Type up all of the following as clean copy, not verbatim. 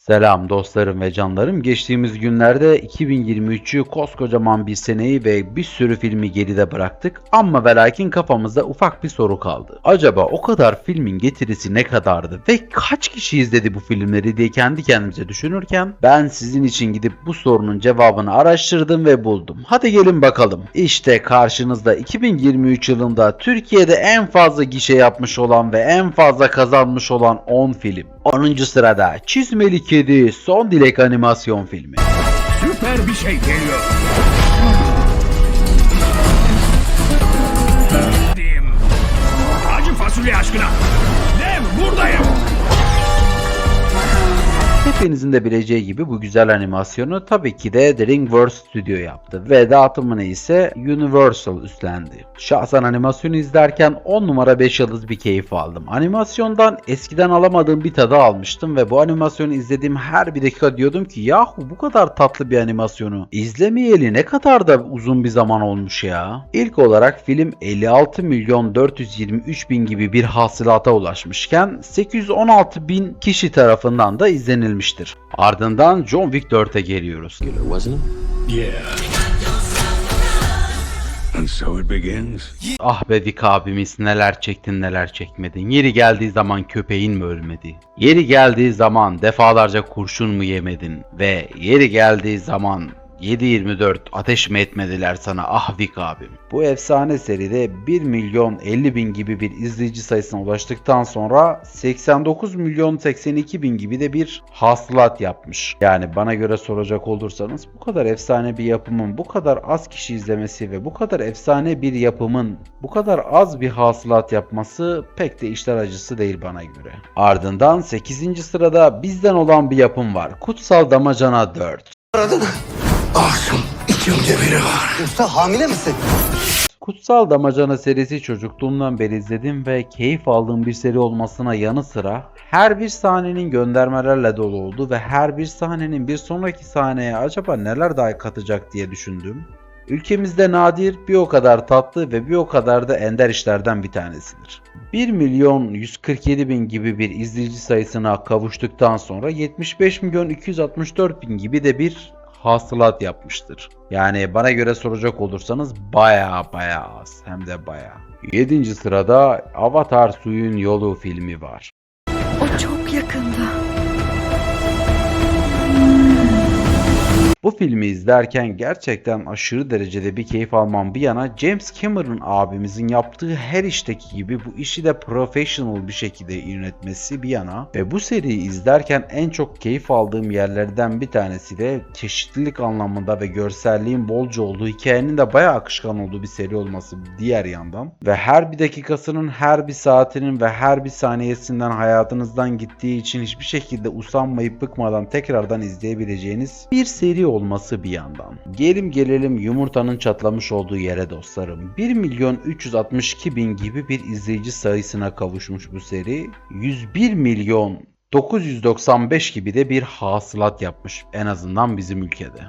Selam dostlarım ve canlarım. Geçtiğimiz günlerde 2023'ü koskocaman bir seneyi ve bir sürü filmi geride bıraktık. Ama ve lakin kafamızda ufak bir soru kaldı. Acaba o kadar filmin getirisi ne kadardı ve kaç kişi izledi bu filmleri diye kendi kendimize düşünürken ben sizin için gidip bu sorunun cevabını araştırdım ve buldum. Hadi gelin bakalım. İşte karşınızda 2023 yılında Türkiye'de en fazla gişe yapmış olan ve en fazla kazanmış olan 10 film. 10. sırada Çizmeli Kedi Son Dilek animasyon filmi. Süper bir şey geliyor. Diyeyim. Acı fasulye aşkına. Dev buradayım. Hepinizin de bileceği gibi bu güzel animasyonu tabii ki de DreamWorks Studio yaptı ve dağıtımını ise Universal üstlendi. Şahsen animasyonu izlerken 10 numara 5 yıldız bir keyif aldım. Animasyondan eskiden alamadığım bir tadı almıştım ve bu animasyonu izlediğim her bir dakika diyordum ki yahu bu kadar tatlı bir animasyonu izlemeyeli ne kadar da uzun bir zaman olmuş ya. İlk olarak film 56 milyon 423 bin gibi bir hasılata ulaşmışken 816 bin kişi tarafından da izlenilmiştir. Ardından John Wick 4'e geliyoruz. Yeah. And so it begins. Ah be Wick abimiz, neler çektin neler çekmedin. Yeri geldiği zaman köpeğin mi ölmedi? Yeri geldiği zaman defalarca kurşun mu yemedin? Ve yeri geldiği zaman 7/24 ateş mi etmediler sana ah Wick abim. Bu efsane seride 1 milyon 50 bin gibi bir izleyici sayısına ulaştıktan sonra 89 milyon 82 bin gibi de bir hasılat yapmış. Yani bana göre soracak olursanız bu kadar efsane bir yapımın bu kadar az kişi izlemesi ve bu kadar efsane bir yapımın bu kadar az bir hasılat yapması pek de işler acısı değil bana göre. Ardından 8. sırada bizden olan bir yapım var. Kutsal Damacana 4. Aradın mı? Asım içimde biri var. Usta hamile misin? Kutsal Damacana serisi çocukluğumdan beri izledim ve keyif aldığım bir seri olmasına yanı sıra her bir sahnenin göndermelerle dolu oldu ve her bir sahnenin bir sonraki sahneye acaba neler daha katacak diye düşündüm. Ülkemizde nadir, bir o kadar tatlı ve bir o kadar da ender işlerden bir tanesidir. 1 milyon 147 bin gibi bir izleyici sayısına kavuştuktan sonra 75 milyon 264 bin gibi de bir hasılat yapmıştır. Yani bana göre soracak olursanız baya az, hem de baya. 7. sırada Avatar Suyun Yolu filmi var. O çok yakında. Bu filmi izlerken gerçekten aşırı derecede bir keyif almam bir yana James Cameron abimizin yaptığı her işteki gibi bu işi de professional bir şekilde yönetmesi bir yana ve bu seriyi izlerken en çok keyif aldığım yerlerden bir tanesi de çeşitlilik anlamında ve görselliğin bolca olduğu, hikayenin de bayağı akışkan olduğu bir seri olması diğer yandan ve her bir dakikasının, her bir saatinin ve her bir saniyesinden hayatınızdan gittiği için hiçbir şekilde usanmayıp bıkmadan tekrardan izleyebileceğiniz bir seri olması bir yandan. Gelelim yumurtanın çatlamış olduğu yere dostlarım. 1 milyon 362 bin gibi bir izleyici sayısına kavuşmuş bu seri. 101 milyon 995 gibi de bir hasılat yapmış en azından bizim ülkede.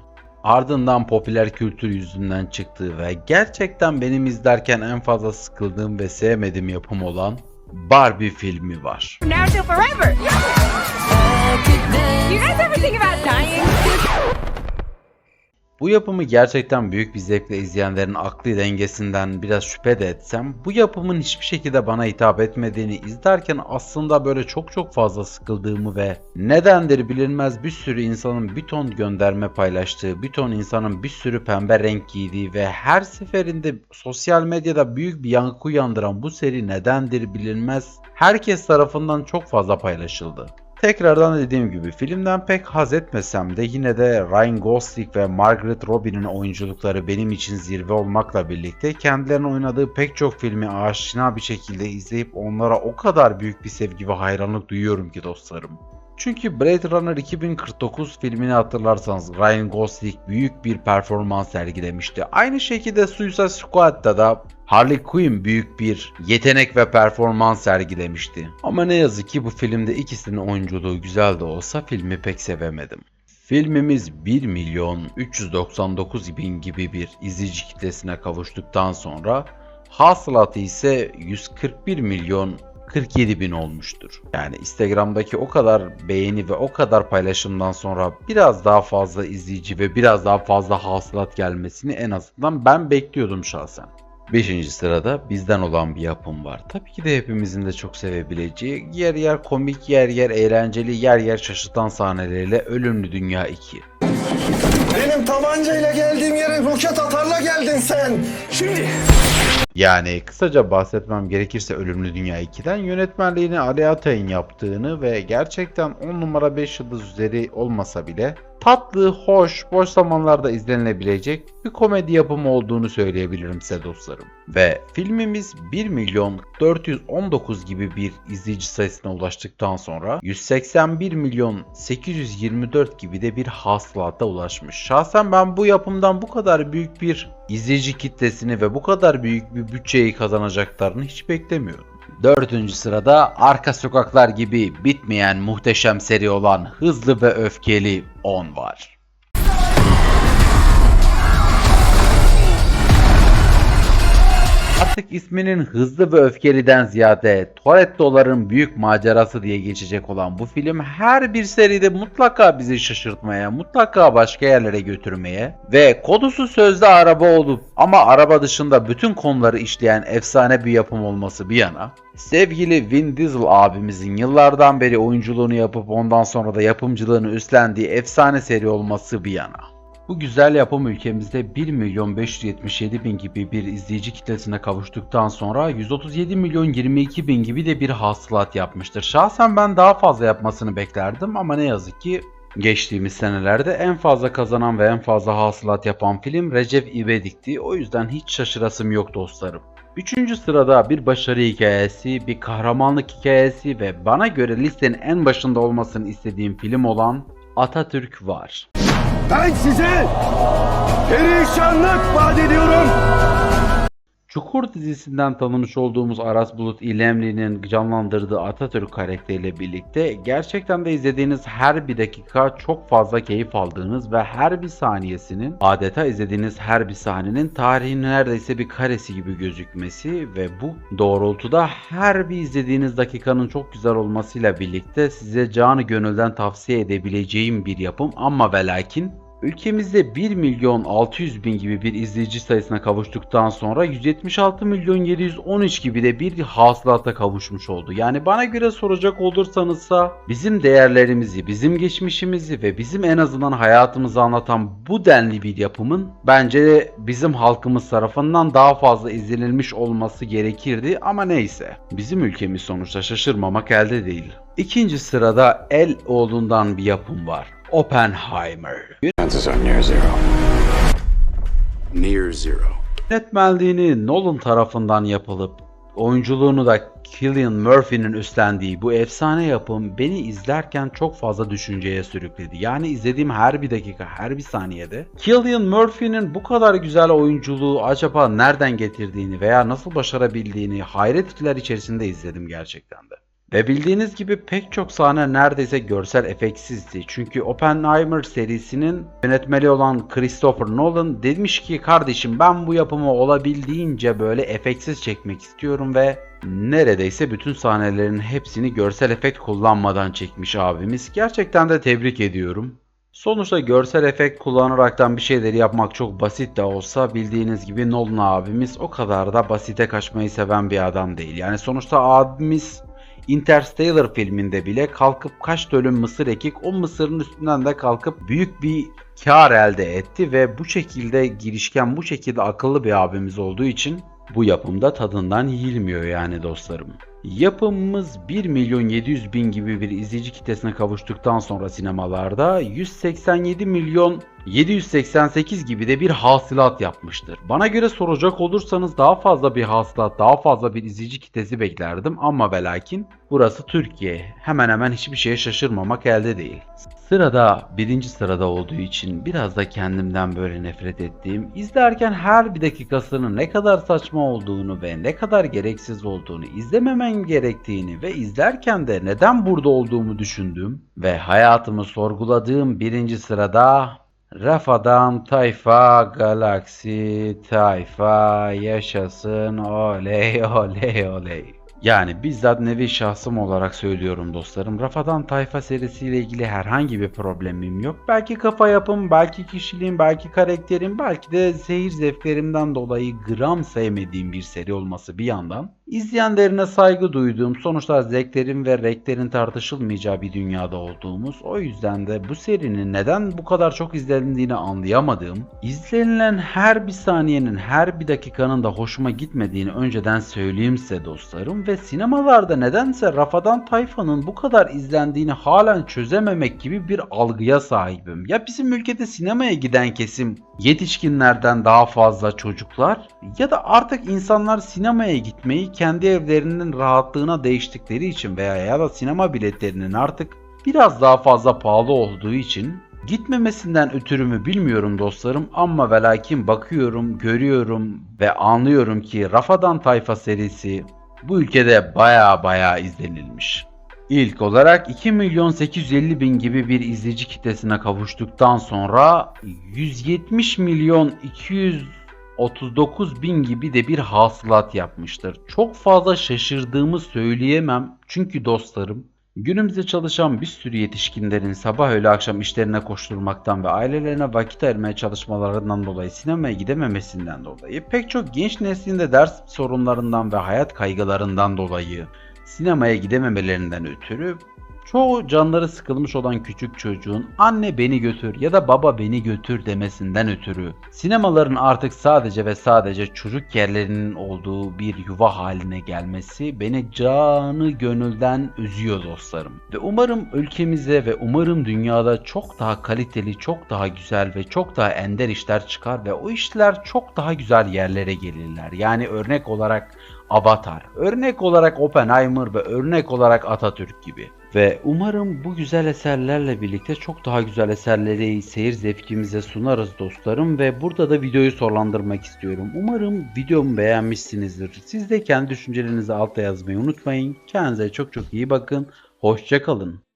Ardından popüler kültür yüzünden çıktığı ve gerçekten benim izlerken en fazla sıkıldığım ve sevmediğim yapım olan Barbie filmi var. Now till forever. You guys ever think about dying? Bu yapımı gerçekten büyük bir zevkle izleyenlerin akli dengesinden biraz şüphe de etsem, bu yapımın hiçbir şekilde bana hitap etmediğini izlerken aslında böyle çok fazla sıkıldığımı ve nedendir bilinmez bir sürü insanın bir ton gönderme paylaştığı, bir ton insanın bir sürü pembe renk giydiği ve her seferinde sosyal medyada büyük bir yankı uyandıran bu seri nedendir bilinmez herkes tarafından çok fazla paylaşıldı. Tekrardan dediğim gibi filmden pek haz etmesem de yine de Ryan Gosling ve Margaret Robbie'nin oyunculukları benim için zirve olmakla birlikte kendilerinin oynadığı pek çok filmi aşina bir şekilde izleyip onlara o kadar büyük bir sevgi ve hayranlık duyuyorum ki dostlarım. Çünkü Blade Runner 2049 filmini hatırlarsanız Ryan Gosling büyük bir performans sergilemişti. Aynı şekilde Suicide Squad'da da Harley Quinn büyük bir yetenek ve performans sergilemişti. Ama ne yazık ki bu filmde ikisinin oyunculuğu güzel de olsa filmi pek sevemedim. Filmimiz 1 milyon 399 bin gibi bir izleyici kitlesine kavuştuktan sonra hasılatı ise 141 milyon 47.000 olmuştur. Yani Instagram'daki o kadar beğeni ve o kadar paylaşımdan sonra biraz daha fazla izleyici ve biraz daha fazla hasılat gelmesini en azından ben bekliyordum şahsen. 5. sırada bizden olan bir yapım var. Tabii ki de hepimizin de çok sevebileceği, yer yer komik, yer yer eğlenceli, yer yer şaşırtan sahneleriyle Ölümlü Dünya 2. Benim tabancayla geldiğim yere roket atarla geldin sen. Şimdi. Yani kısaca bahsetmem gerekirse Ölümlü Dünya 2'den yönetmenliğini Ali Atay'ın yaptığını ve gerçekten 10 numara 5 yıldız üzeri olmasa bile tatlı, hoş, boş zamanlarda izlenilebilecek bir komedi yapımı olduğunu söyleyebilirim size dostlarım. Ve filmimiz 1.419 gibi bir izleyici sayısına ulaştıktan sonra 181.824 gibi de bir hasılata ulaşmış. Şahsen ben bu yapımdan bu kadar büyük bir izleyici kitlesini ve bu kadar büyük bir bütçeyi kazanacaklarını hiç beklemiyordum. 4. sırada Arka Sokaklar gibi bitmeyen muhteşem seri olan Hızlı ve Öfkeli 10 var. Artık isminin Hızlı ve Öfkeli'den ziyade Toretto'ların büyük macerası diye geçecek olan bu film her bir seride mutlaka bizi şaşırtmaya, mutlaka başka yerlere götürmeye ve konusu sözde araba olup ama araba dışında bütün konuları işleyen efsane bir yapım olması bir yana, sevgili Vin Diesel abimizin yıllardan beri oyunculuğunu yapıp ondan sonra da yapımcılığını üstlendiği efsane seri olması bir yana. Bu güzel yapım ülkemizde 1.577.000 gibi bir izleyici kitlesine kavuştuktan sonra 137.022.000 gibi de bir hasılat yapmıştır. Şahsen ben daha fazla yapmasını beklerdim ama ne yazık ki geçtiğimiz senelerde en fazla kazanan ve en fazla hasılat yapan film Recep İvedik'ti. O yüzden hiç şaşırasım yok dostlarım. 3. sırada bir başarı hikayesi, bir kahramanlık hikayesi ve bana göre listenin en başında olmasını istediğim film olan Atatürk var. Ben size perişanlık vaat ediyorum. Çukur dizisinden tanımış olduğumuz Aras Bulut İynemli'nin canlandırdığı Atatürk karakteriyle birlikte gerçekten de izlediğiniz her bir dakika çok fazla keyif aldığınız ve her bir saniyesinin adeta izlediğiniz her bir sahnenin tarihin neredeyse bir karesi gibi gözükmesi ve bu doğrultuda her bir izlediğiniz dakikanın çok güzel olmasıyla birlikte size canı gönülden tavsiye edebileceğim bir yapım ama ve lakin ülkemizde 1.600.000 gibi bir izleyici sayısına kavuştuktan sonra 176.713 gibi de bir hasılata kavuşmuş oldu. Yani bana göre soracak olursanızsa bizim değerlerimizi, bizim geçmişimizi ve bizim en azından hayatımızı anlatan bu denli bir yapımın bence bizim halkımız tarafından daha fazla izlenilmiş olması gerekirdi ama neyse. Bizim ülkemiz sonuçta şaşırmamak elde değil. 2. sırada El oğlundan bir yapım var. Oppenheimer. Chances are near zero. Near zero. Yönetmenliğini Nolan tarafından yapılıp oyunculuğunu da Cillian Murphy'nin üstlendiği bu efsane yapım beni izlerken çok fazla düşünceye sürükledi. Yani izlediğim her bir dakika, her bir saniyede Cillian Murphy'nin bu kadar güzel oyunculuğu acaba nereden getirdiğini veya nasıl başarabildiğini hayretler içerisinde izledim gerçekten de. Ve bildiğiniz gibi pek çok sahne neredeyse görsel efektsizdi. Çünkü Oppenheimer serisinin yönetmeni olan Christopher Nolan demiş ki kardeşim ben bu yapımı olabildiğince böyle efektsiz çekmek istiyorum ve neredeyse bütün sahnelerin hepsini görsel efekt kullanmadan çekmiş abimiz. Gerçekten de tebrik ediyorum. Sonuçta görsel efekt kullanaraktan bir şeyleri yapmak çok basit de olsa bildiğiniz gibi Nolan abimiz o kadar da basite kaçmayı seven bir adam değil. Yani sonuçta abimiz Interstellar filminde bile kalkıp kaç dönüm mısır ekik o mısırın üstünden de kalkıp büyük bir kar elde etti ve bu şekilde girişken bu şekilde akıllı bir abimiz olduğu için bu yapımda tadından yiyilmiyor yani dostlarım. Yapımımız 1.700.000 gibi bir izleyici kitlesine kavuştuktan sonra sinemalarda 187.788 gibi de bir hasılat yapmıştır. Bana göre soracak olursanız daha fazla bir hasılat, daha fazla bir izleyici kitlesi beklerdim ama ve lakin burası Türkiye. Hemen hemen hiçbir şeye şaşırmamak elde değil. Sırada 1. sırada olduğu için biraz da kendimden böyle nefret ettiğim, izlerken her bir dakikasının ne kadar saçma olduğunu ve ne kadar gereksiz olduğunu, izlememen gerektiğini ve izlerken de neden burada olduğumu düşündüğüm ve hayatımı sorguladığım 1. sırada Rafadan Tayfa Galaksi Tayfa yaşasın oley oley oley. Yani bizzat nevi şahsım olarak söylüyorum dostlarım. Rafadan Tayfa serisiyle ilgili herhangi bir problemim yok. Belki kafa yapım, belki kişiliğim, belki karakterim, belki de seyir zevklerimden dolayı gram sevmediğim bir seri olması bir yandan. İzleyenlerine saygı duyduğum, sonuçta zevklerin ve renklerin tartışılmayacağı bir dünyada olduğumuz, o yüzden de bu serinin neden bu kadar çok izlendiğini anlayamadığım, izlenilen her bir saniyenin, her bir dakikanın da hoşuma gitmediğini önceden söyleyeyim size dostlarım ve sinemalarda nedense Rafadan Tayfa'nın bu kadar izlendiğini halen çözememek gibi bir algıya sahibim. Ya bizim ülkede sinemaya giden kesim yetişkinlerden daha fazla çocuklar ya da artık insanlar sinemaya gitmeyi kendi evlerinin rahatlığına değiştikleri için veya ya da sinema biletlerinin artık biraz daha fazla pahalı olduğu için gitmemesinden ötürü mü bilmiyorum dostlarım ama ve lakin bakıyorum, görüyorum ve anlıyorum ki Rafadan Tayfa serisi bu ülkede baya izlenilmiş. İlk olarak 2.850.000 gibi bir izleyici kitlesine kavuştuktan sonra 170.239.000 gibi de bir hasılat yapmıştır. Çok fazla şaşırdığımı söyleyemem çünkü dostlarım, günümüzde çalışan bir sürü yetişkinlerin sabah öğle akşam işlerine koşturmaktan ve ailelerine vakit ayırmaya çalışmalarından dolayı sinemaya gidememesinden dolayı, pek çok genç neslinde ders sorunlarından ve hayat kaygılarından dolayı sinemaya gidememelerinden ötürü çoğu canları sıkılmış olan küçük çocuğun anne beni götür ya da baba beni götür demesinden ötürü sinemaların artık sadece ve sadece çocuk yerlerinin olduğu bir yuva haline gelmesi beni canı gönülden üzüyor dostlarım. Ve umarım ülkemize ve umarım dünyada çok daha kaliteli, çok daha güzel ve çok daha ender işler çıkar ve o işler çok daha güzel yerlere gelirler. Yani örnek olarak Avatar, örnek olarak Oppenheimer ve örnek olarak Atatürk gibi. Ve umarım bu güzel eserlerle birlikte çok daha güzel eserleri seyir zevkimize sunarız dostlarım ve burada da videoyu sonlandırmak istiyorum. Umarım videomu beğenmişsinizdir. Siz de kendi düşüncelerinizi altta yazmayı unutmayın. Kendinize çok iyi bakın. Hoşça kalın.